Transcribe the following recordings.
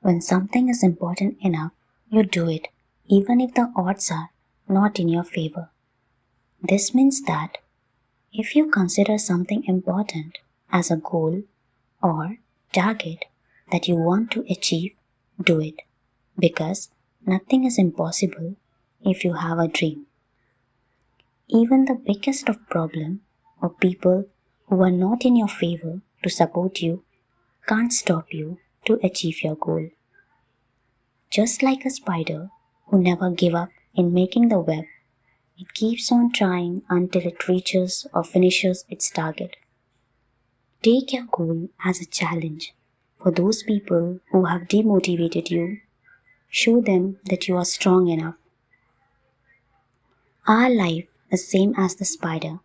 When something is important enough, you do it, even if the odds are not in your favor. This means that if you consider something important as a goal or target that you want to achieve, do it, because nothing is impossible if you have a dream. Even the biggest of problem or people who are not in your favor to support you can't stop you to achieve your goal. Just like a spider who never gives up in making the web, it keeps on trying until it reaches or finishes its target. Take your goal as a challenge. For those people who have demotivated you, show them that you are strong enough. Our life is same as the spider.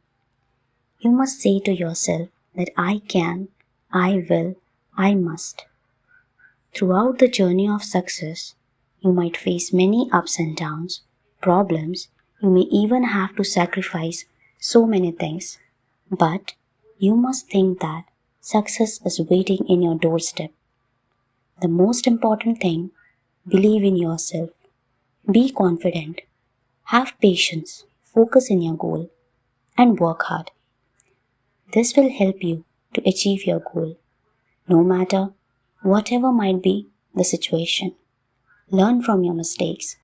You must say to yourself that I can, I will, I must. Throughout the journey of success, you might face many ups and downs, problems, you may even have to sacrifice so many things. But you must think that success is waiting in your doorstep. The most important thing, believe in yourself. Be confident. Have patience. Focus in your goal. And work hard. This will help you to achieve your goal, no matter whatever might be the situation. Learn from your mistakes